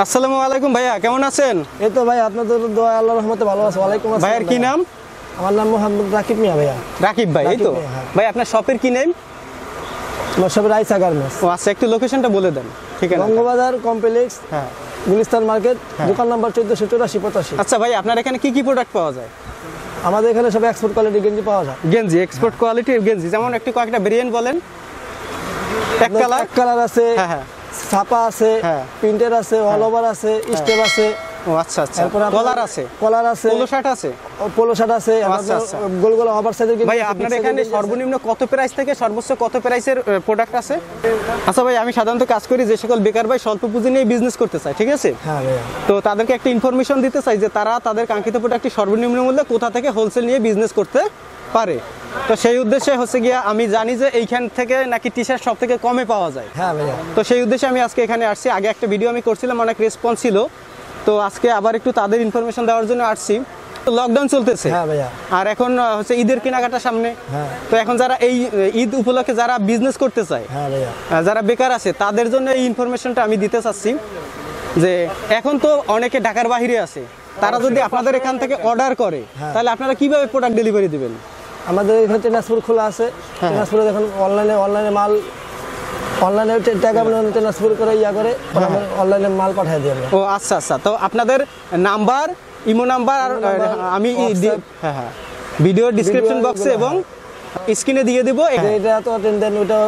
আসসালামু আলাইকুম ভাইয়া, কেমন আছেন? এই তো ভাই আপনাদের দোয়া আল্লাহর রহমতে ভালো আছে। ওয়ালাইকুম আসসালাম। ভাইয়ের কি নাম? আমার নাম মোহাম্মদ রাকিব মিয়া ভাইয়া। রাকিব ভাই, এই তো হ্যাঁ। ভাই আপনার শপের কি নেম? আমার সব রাইসা গার্মেন্টস। ও আচ্ছা, একটু লোকেশনটা বলে দেন। ঠিক আছে, বঙ্গবাজার কমপ্লেক্স, হ্যাঁ, গুলিস্তান মার্কেট, দোকান নাম্বার 1484-85। আচ্ছা ভাই, আপনার এখানে কি কি প্রোডাক্ট পাওয়া যায়? আমাদের এখানে সব এক্সপোর্ট কোয়ালিটি গেঞ্জি পাওয়া যায়। গেঞ্জি, এক্সপোর্ট কোয়ালিটির গেঞ্জি, যেমন একটু কয়েকটা ভেরিয়েন্ট বলেন। এক কালার আছে, হ্যাঁ হ্যাঁ, ছাপা আছে, হ্যাঁ, প্রিন্টের আছে, অল ওভার আছে, স্টেপ আছে। ও আচ্ছা আচ্ছা, কলার আছে, পোলো শার্ট আছে, পোলো শার্ট আছে, গোল গোল ওভারসাইজের গেঞ্জি। ভাই আপনার এখানে সর্বনিম্ন কত প্রাইস থেকে সর্বোচ্চ কত প্রাইসের প্রোডাক্ট আছে? আচ্ছা ভাই, আমি সাধারণত কাজ করি যে সকল বেকার ভাই স্বল্প পুঁজি নিয়ে বিজনেস করতে চায়, ঠিক আছে? হ্যাঁ ভাইয়া। তো তাদেরকে একটা ইনফরমেশন দিতে চাই যে তারা তাদের কাঙ্ক্ষিত প্রোডাক্টটি সর্বনিম্ন মূল্যে কোথা থেকে হোলসেল নিয়ে বিজনেস করতে পারে। তো সেই উদ্দেশ্যে হচ্ছে গিয়া আমি জানি যে এইখান থেকে নাকি টি শার্ট সব থেকে কমে পাওয়া যায়। হ্যাঁ ভাইয়া। তো সেই উদ্দেশ্যে আমি আজকে এখানে আসছি। আগে একটা ভিডিও আমি করছিলাম, অনেক রেসপন্স ছিল, তো আজকে আবার একটু তাদের ইনফরমেশন দেওয়ার জন্য আসছি। লকডাউন চলতেছে, হ্যাঁ ভাইয়া, আর এখন হচ্ছে ঈদের কেনাকাটা সামনে। হ্যাঁ। তো এখন যারা এই ঈদ উপলক্ষে যারা বিজনেস করতে চায়, হ্যাঁ ভাইয়া, যারা বেকার আছে, তাদের জন্য এই ইনফরমেশনটা আমি দিতে চাচ্ছি যে এখন তো অনেকে ঢাকার বাইরে আছে, তারা যদি আপনাদের এখান থেকে অর্ডার করে, তাহলে আপনারা কিভাবে প্রোডাক্ট ডেলিভারি দিবেন? আমাদের এখানে ট্রান্সপোর্ট খোলা আছে। ট্রান্সপোর্টে দেখুন অনলাইনে মাল, অনলাইনে টাকা ট্রান্সফার করে করে অনলাইনে মাল পাঠিয়ে দিই আমরা। ও আচ্ছা আচ্ছা, তো আপনাদের নাম্বার, ইমো নাম্বার আর আমি হ্যাঁ হ্যাঁ ভিডিও ডেসক্রিপশন বক্সে এবং স্ক্রিনে দিয়ে দিব। এটা তো টেন দেন, ওটা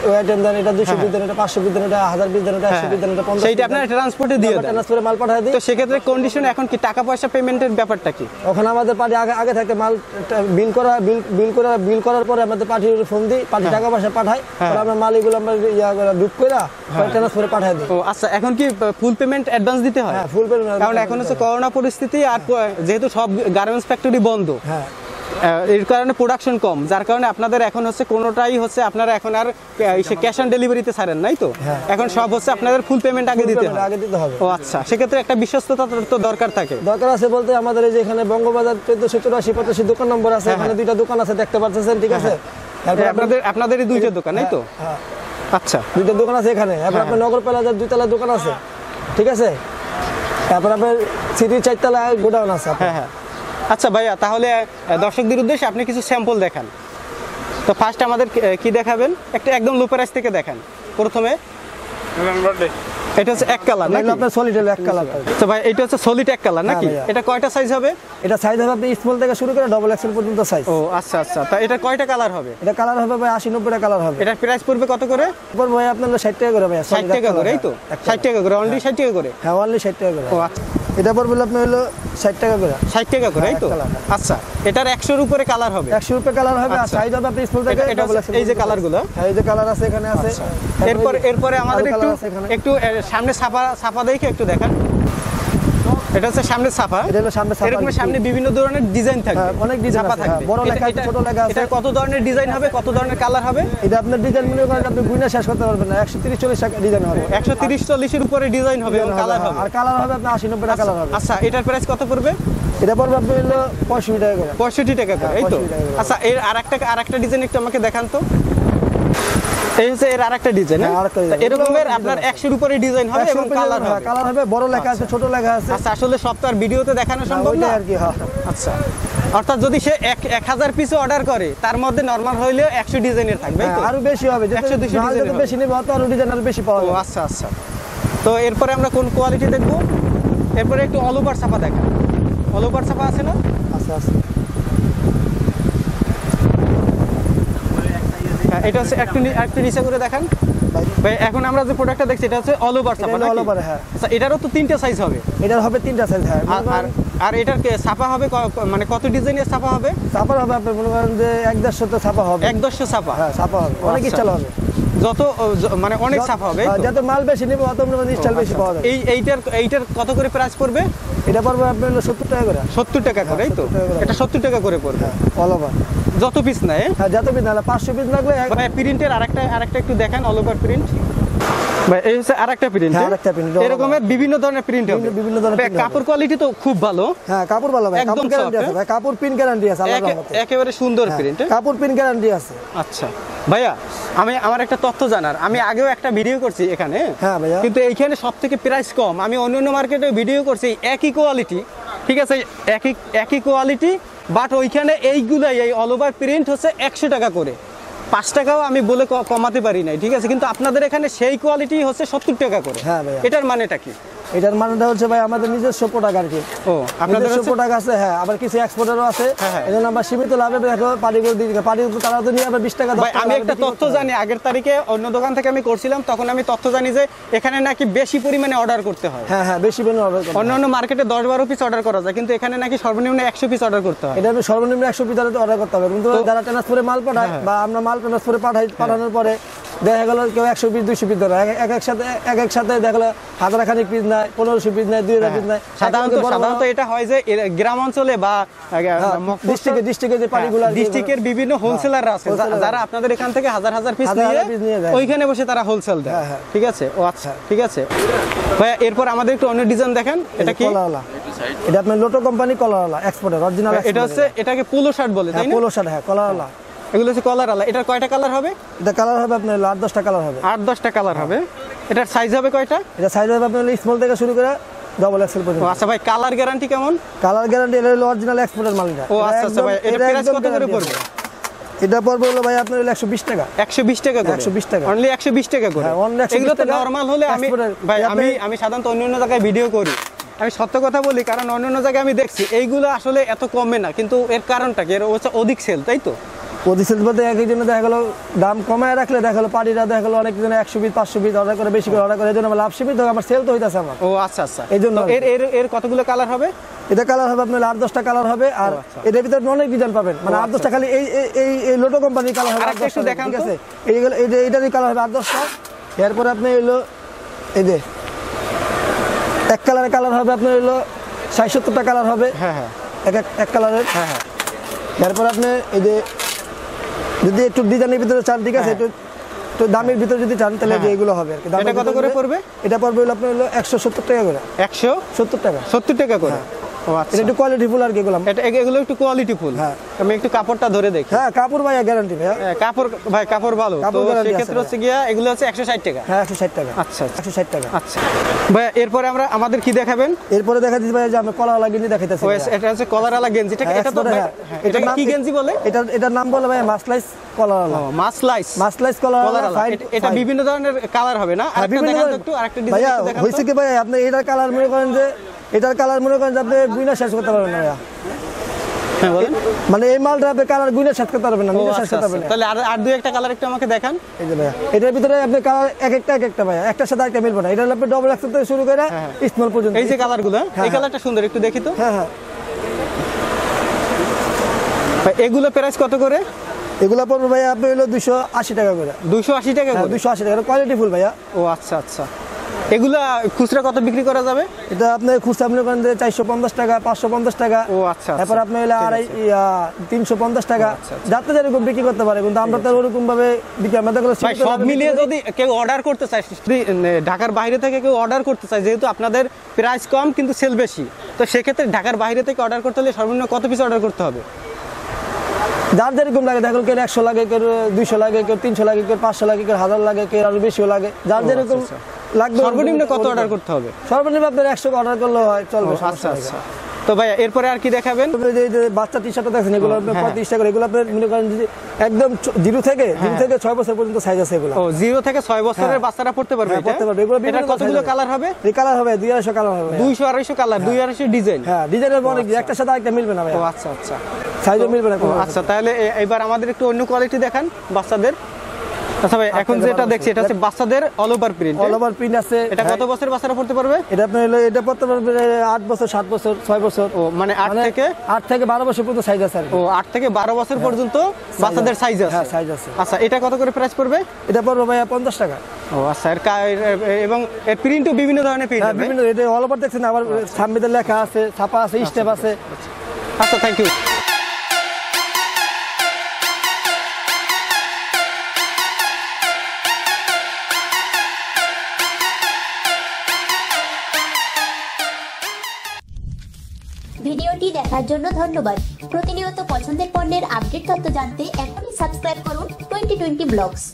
ওই টেন দেন, এটা 200 পিস দেন, এটা 500 পিস দেন, এটা 1000 পিস দেন, এটা 100 পিস দেন, এটা 50। সেইটা আপনারা ট্রান্সপোর্টে দিয়ে দেন, ট্রান্সফারে মাল পাঠিয়ে দিই। তো সেক্ষেত্রে কন্ডিশন এখন কি টাকা পয়সা পেমেন্টের ব্যাপারটা কি? ওখানে আমাদের পার্টি আগে থাকে মাল বিল করার পরে আমাদের পার্টির ফোন দিই, পার্টি টাকা পয়সা পাঠায়, আর আমরা মাল এগুলো আমরা বুক করে ট্রান্সফারে পাঠিয়ে দিই। ও আচ্ছা, এখন কি ফুল পেমেন্ট অ্যাডভান্স দিতে হয়? হ্যাঁ, ফুল পেমেন্ট, কারণ এখন হচ্ছে করোনা পরিস্থিতি, আর যেহেতু সব গার্মেন্টস ফ্যাক্টরি বন্ধ, হ্যাঁ, এর কারণে প্রোডাকশন কম, যার কারণে আপনাদের এখন হচ্ছে কোনোটাই হচ্ছে আপনারা এখন আর ক্যাশ অন ডেলিভারিতে ছাড়েন নাই তো, এখন সব হচ্ছে আপনাদের ফুল পেমেন্ট আগে দিতে হবে। ও আচ্ছা, সেক্ষেত্রে একটা বিশ্বস্ততা তো দরকার আছে বলতে আমাদের এই যে এখানে বঙ্গবাজার 1484-85 দোকান নম্বর আছে, এখানে দুইটা দোকান আছে, দেখতে পাচ্ছেন, ঠিক আছে? আপনাদেরই দুইটা দোকান, এই তো? আচ্ছা, দুইটা দোকান আছে এখানে। এরপর আপনার নগর প্লাজার 2 তলা দোকান আছে, ঠিক আছে? তারপর আপনার সিটির 4 তলা গোডাউন আছে। হ্যাঁ হ্যাঁ। আচ্ছা ভাইয়া, তাহলে দর্শকদের উদ্দেশ্যে আপনি কিছু স্যাম্পল দেখান। তো ফার্স্ট আমাদের কি দেখাবেন? একটা একদম লো প্রাইস থেকে দেখান। প্রথমে এটা হচ্ছে এক কালার নাকি? আপনার সলিড হলো এক কালার। তো ভাই এটা হচ্ছে সলিড এক কালার নাকি? এটা কয়টা সাইজ হবে? এটা সাইজ হবে আপনি স্মল থেকে শুরু করে ডবল এক্সেল পর্যন্ত সাইজ। ও আচ্ছা আচ্ছা, তা এটা কয়টা কালার হবে? এটা কালার হবে ভাই 80-90 টা কালার হবে। এটা প্রাইস পড়বে কত করে? পড়বে ভাই আপনার 60 টাকা করে ভাই। 60 টাকা করে, এই তো? 60 টাকা করে, অনলি 60 টাকা করে? হ্যাঁ, অনলি 60 টাকা করে। ও আচ্ছা, এটা পড়বে আপনার হলো 60 টাকা করে। 60 টাকা করে, এই তো? আচ্ছা, এটার 100 এর উপরে কালার হবে? 100 এর উপরে কালার হবে। আর সাইজ হবে আপনি স্মল থেকে ডবল এক্সেল। এই যে কালারগুলো, হ্যাঁ, এই যে কালার আছে এখানে আছে। এরপরে আমাদের একটু সামনে ছাপা দেখে একটু দেখান। এটা হচ্ছে সামনে ছাপা। এটা হলো সামনে ছাপা। এরকম সামনে বিভিন্ন ধরনের ডিজাইন থাকবে, অনেক ডিজাইন থাকবে, বড় লেখা আছে, ছোট লেখা আছে। এটা কত ধরনের ডিজাইন হবে, কত ধরনের কালার হবে? এটা আপনার ডিজাইন মনে করেন আপনি গুণে শেষ করতে পারবেন না। 130-40 টাকা ডিজাইন হবে। 130-40 এর উপরে ডিজাইন হবে এবং কালার হবে। আর কালার হবে আপনার 80-90 টাকা কালার হবে। আচ্ছা, এটার প্রাইস কত পড়বে? এটা পড়বে আপনার হলো 65 টাকা করে। 65 টাকা করে, এই তো? আচ্ছা, এর আরেকটা ডিজাইন একটু আমাকে দেখান তো। এই হচ্ছে এর আরেকটা ডিজাইন। এরকমের আপনার 100 এর উপরে ডিজাইন হবে এবং কালার হবে। কালার হবে, বড় লেখা আছে, ছোট লেখা আছে। আচ্ছা, আসলে সব তো আর ভিডিওতে দেখানো সম্ভব না আর কি। হ্যাঁ, আচ্ছা, অর্থাৎ যদি সে 1000 পিস অর্ডার করে, তার মধ্যে নরমাল হইলে 100 ডিজাইনের থাকবে, তাই তো? আরো বেশি হবে, 100-200 ডিজাইন বেশি নেবে অত আরো ডিজাইন আরো বেশি পাওয়া যাবে। আচ্ছা আচ্ছা, তো এরপরে আমরা কোন কোয়ালিটি দেখব? এরপরে একটু অল ওভার ছাপা দেখা। অল ওভার ছাপা আছে না? আচ্ছা আচ্ছা, এটা হচ্ছে একটু নিচে করে দেখান ভাই। এখন আমরা যে প্রোডাক্টটা দেখছি এটা হচ্ছে অল ওভার ছাপা নাকি? অল ওভার, হ্যাঁ। আচ্ছা, এটারও তো 3টা সাইজ হবে? এটার হবে 3টা সাইজ, হ্যাঁ। আর এটার ছাপা হবে মানে কত ডিজাইনের ছাপা হবে? ছাপা হবে আপনি মনে করেন যে 1-150 তে ছাপা হবে। 1-150 ছাপা? হ্যাঁ, ছাপা হবে, অনেক স্টাইল হবে। যত মানে অনেক ছাপা হবে, যত মাল বেশি নেবে অত স্টাইল বেশি পাওয়া যাবে। এইটার কত করে প্রাইস পড়বে? এটা পড়বে আপনার 70 টাকা করে। 70 টাকা করে, এই তো? এটা 70 টাকা করে পড়বে অল ওভার, যত পিস নেয়। হ্যাঁ, যত পিস না, 500 পিস লাগবে। প্রিন্টের আরেকটা একটু দেখান, অল ওভার প্রিন্ট। ভাই এই হচ্ছে আরেকটা প্রিন্ট, আরেকটা প্রিন্ট, এরকমের বিভিন্ন ধরনের প্রিন্ট হবে, বিভিন্ন ধরনের ভাই কাপড় কোয়ালিটি তো খুব ভালো। হ্যাঁ কাপড় ভালো ভাই, কাপড় গ্যারান্টি আছে ভাই, কাপড় প্রিন্ট গ্যারান্টি আছে আল্লাহর রহমতে, একেবারে সুন্দর প্রিন্ট, কাপড় প্রিন্ট গ্যারান্টি আছে। আচ্ছা ভাইয়া, আমার একটা তথ্য জানার, আমি আগেও একটা ভিডিও করছি এখানে, হ্যাঁ ভাইয়া, কিন্তু এইখানে সবথেকে প্রাইস কম। আমি অন্যান্য মার্কেটে ভিডিও করছি একই কোয়ালিটি, ঠিক আছে, একই কোয়ালিটি, বাট ওইখানে এইগুলাই এই অল ওভার প্রিন্ট হচ্ছে 100 টাকা করে, 5 টাকাও আমি বলে কমাতে পারি নাই, ঠিক আছে, কিন্তু আপনাদের এখানে সেই কোয়ালিটি হচ্ছে 70 টাকা করে। হ্যাঁ ভাইয়া, এটার মানেটা কি? এটার মানেটা হচ্ছে ভাই আমাদের নিজস্ব প্রোডাক্ট আর কি। ও আপনাদের নিজস্ব প্রোডাক্ট আছে, হ্যাঁ, আবার কিছু এক্সপোর্টারও আছে, এজন্য আমরা সীমিত লাভে দেখো পাড়ি করে দিই, পাড়ি তারা তো নিয়ে আবার 20 টাকা 10 টাকা। আমি একটা তথ্য জানি, আগের তারিখে অন্য দোকান থেকে আমি করছিলাম, তখন আমি তথ্য জানি যে এখানে নাকি বেশি পরিমাণে অর্ডার করতে হয়। হ্যাঁ হ্যাঁ, বেশি পরিমাণে অর্ডার করতে হয়। অন্যান্য মার্কেটে 10-12 পিস অর্ডার করা যায়, কিন্তু এখানে নাকি সর্বনিম্ন 100 পিস অর্ডার করতে হয়। এটা সর্বনিম্ন 100 পিস অর্ডার করতে হবে, কিন্তু যারা ট্রান্সফারে মাল পাঠায় বা আমরা মাল ট্রান্সফারে পাঠানোর পরে দেখা গেল কেউ 100 পিস 200 পিস ধরে এক সাথে দেখা গেল 1000 খানিক পিস নেয়, 1500 পিস নেয়, 2000 পিস নেয়। সাধারণত এটা হয় যে গ্রাম অঞ্চলে বা ডিস্ট্রিক্টে যে পাড়িগুলো ডিস্ট্রিক্টের বিভিন্ন হোলসেলার আছে যারা আপনাদের এখান থেকে হাজার হাজার পিস নিয়ে ওইখানে বসে তারা হোলসেল দেয়, ঠিক আছে। ও আচ্ছা, ঠিক আছে ভাইয়া, এরপর আমাদের একটু অন্য ডিজাইন দেখেন। এটা কি? এটা আপনার লোটো কোম্পানি কলারওয়ালা এক্সপোর্টার অরিজিনাল। এটা হচ্ছে, এটাকে পোলো শার্ট বলে, তাই না? পোলো শার্ট, হ্যাঁ, কলারওয়ালা। এগুলো হচ্ছে কলারওয়ালা। এটার কয়টা কালার হবে? এটা কালার হবে আপনার 8-10টা কালার হবে। 8-10টা কালার হবে। এটার সাইজ হবে কয়টা? এটা সাইজ হবে আপনার স্মল থেকে শুরু করে ডাবল এক্সেল পর্যন্ত। আচ্ছা ভাই, কালার গ্যারান্টি কেমন? কালার গ্যারান্টি এটা হলো অরিজিনাল এক্সপোর্টার মাল। এটা ও আচ্ছা আচ্ছা ভাই, এটা প্রাইস কত করে পড়বে? এটা পড়বে হলো ভাই আপনার 120 টাকা। 120 টাকা করে? 120 টাকা, অনলি 120 টাকা করে। এগুলো তো নরমাল হলে আমি সাধারণত অন্য জায়গায় ভিডিও করি, আমি সত্য কথা বলি, কারণ অন্য জায়গায় আমি দেখছি এইগুলো আসলে এত কমে না, কিন্তু এর কারণটা কি? এর হচ্ছে অধিক সেল, তাই তো? প্রতিশোধ বলতে একজনে দেখা গেলো দাম কমায় রাখলে দেখা গেলো পার্টিরা দেখা গেলো অনেক জনে 100 পিস 500 পিস অর্ডার করে, বেশি করে অর্ডার করে, এই জন্য আমার লাভ সীমিত, আমার সেল তো হইতাছে আমার। ও আচ্ছা আচ্ছা, এই জন্য এর কতগুলো কালার হবে? এটা কালার হবে আপনার 8-10টা কালার হবে, আর এটার ভিতরে অনেক ডিজাইন পাবেন, মানে 8-10টা খালি এই লোটো কোম্পানির কালার হবে। একটু দেখান, ঠিক আছে, এইটারই কালার হবে 8-10টা। এরপরে আপনি হইলো এই যে এক কালারের কালার হবে আপনার হইলো 60-70টা কালার হবে। হ্যাঁ হ্যাঁ, এক কালারের। হ্যাঁ হ্যাঁ, এরপর আপনি এই যে যদি একটু ডিজাইনের ভিতরে চান, ঠিক আছে, একটু দামের ভিতরে যদি চান তাহলে যে এগুলো হবে। এটা কত করে পড়বে? এটা পড়বে হলো আপনার হলো 170 টাকা করে। 170 টাকা? 70 টাকা করে। ও আচ্ছা, এটা একটু কোয়ালিটি ফুল আর কি এগুলো। এগুলো একটু কোয়ালিটি ফুল। হ্যাঁ, আমি একটু কাপড়টা ধরে দেখি। হ্যাঁ, কাপড় ভাই গ্যারান্টি ভাই। কাপড় ভাই, কাপড় ভালো, তো সেই ক্ষেত্রে হচ্ছে গিয়া এগুলো হচ্ছে 160 টাকা। হ্যাঁ, 160 টাকা। আচ্ছা, 160 টাকা। আচ্ছা ভাই, এরপরে আমাদের কি দেখাবেন? এরপরে দেখা দিতে ভাই যে আমি কলারওয়ালা গেঞ্জি দেখাইতেছি। এটা হচ্ছে কলারওয়ালা গেঞ্জি, এটা তো এটা কি গেঞ্জি বলে? এটার নাম বলে ভাই মাসলাইস কলারওয়ালা। মাসলাইস কলারওয়ালা। এটা বিভিন্ন ধরনের কালার হবে না? আরেকটা দেখান তো একটু, আরেকটা ডিজাইন দেখান। হইছে কি ভাই, আপনি এটার কালার মনে করেন যে আপনি গুইনা শেষ করতে পারবেন না ভাইয়া। হ্যাঁ বলেন। মানে এই মালটা আপনি কালার গুইনা শেষ করতে পারবেন না, নিজে শেষ করতে পারবেন না। তাহলে আর দুই একটা কালার একটু আমাকে দেখান। এই যে ভাইয়া, এটার ভিতরে আপনি কালার এক একটা ভাইয়া, একটার সাথে একটা মিলবে না। এটা আপনি ডবল এক্সেল থেকে শুরু করে স্মল পর্যন্ত। এই যে কালারগুলো, এই কালারটা সুন্দর, একটু দেখি তো। হ্যাঁ হ্যাঁ, এগুলো প্রাইস কত করে? এগুলো পড়বে ভাইয়া আপনি হলো 280 টাকা করে। 280 টাকা করে? 280 টাকা, কোয়ালিটি ফুল ভাইয়া। ও আচ্ছা আচ্ছা, এগুলা খুচরা কত বিক্রি করা যাবে? এটা আপনি খুচরা আপনি করেন 450 টাকা, 550 টাকা। ও আচ্ছা, তারপর আপনি হলে 350 টাকা, যাতে যেরকম বিক্রি করতে পারে, কিন্তু আমরা তো ওরকম ভাবে বিক্রি আমরা দেখো। সব মিলিয়ে যদি কেউ অর্ডার করতে চায়, ঢাকার বাইরে থেকে কেউ অর্ডার করতে চায়, যেহেতু আপনাদের প্রাইস কম কিন্তু সেল বেশি, তো সেক্ষেত্রে ঢাকার বাইরে থেকে অর্ডার করতে হলে সর্বনিম্ন কত পিস অর্ডার করতে হবে? যার যেরকম লাগে, দেখো কেউ 100 লাগে, কেউ 200 লাগে, কেউ 300 লাগে, কেউ 500 লাগে, কেউ 1000 লাগে, কেউ আরো বেশিও লাগে, যার যেরকম লাগবে। সর্বনিম্ন কত অর্ডার করতে হবে? সর্বনিম্ন আপনার 100 অর্ডার করলে হয়, চলবে। আচ্ছা আচ্ছা, তো ভাই এরপরে আর কি দেখাবেন? যে বাচ্চা টি শার্ট দেখছেন, এগুলো আপনার 35 টাকা করে। এগুলো আপনার মনে করেন যে একদম 0 থেকে 6 বছর পর্যন্ত সাইজ আছে এগুলো। ও 0 থেকে 6 বছরের বাচ্চারা পড়তে পারবে? পড়তে পারবে। এগুলো এটা কতগুলো কালার হবে? এই কালার হবে 200 কালার হবে। 200-250 কালার, 200 ডিজাইন। হ্যাঁ, ডিজাইনের অনেক, একটার সাথে আরেকটা মিলবে না ভাই। ও আচ্ছা আচ্ছা, সাইজও মিলবে না। আচ্ছা, তাহলে এবার আমাদের একটু অন্য কোয়ালিটি দেখান বাচ্চাদের। আচ্ছা ভাই, এখন যেটা দেখছি এটা হচ্ছে বাচ্চাদের all over print. All over print আছে। এটা কত বছর বাচ্চারা পড়তে পারবে? এটা আপনি হলো এটা পড়তে পারবে 8 বছর, 7 বছর, 6 বছর। ও মানে 8 থেকে 12 বছর পর্যন্ত সাইজ আছে। ও 8 থেকে 12 বছর পর্যন্ত বাচ্চাদের সাইজ আছে। হ্যাঁ, সাইজ আছে। আচ্ছা, এটা কত করে প্রাইস পড়বে? এটা পড়বে ভাই 50 টাকা। ও আচ্ছা, এবং এর প্রিন্টও বিভিন্ন ধরনের প্রিন্ট হবে। বিভিন্ন, এটা অল ওভার দেখছেন, আবার সামনে লেখা আছে, ছাপা আছে, স্টেপ আছে। আচ্ছা, থ্যাংক ইউ। ভিডিওটি দেখার জন্য ধন্যবাদ। প্রতিনিয়ত পছন্দের পণ্যের আপডেট তথ্য জানতে এখনই সাবস্ক্রাইব করুন 2020 ব্লগস।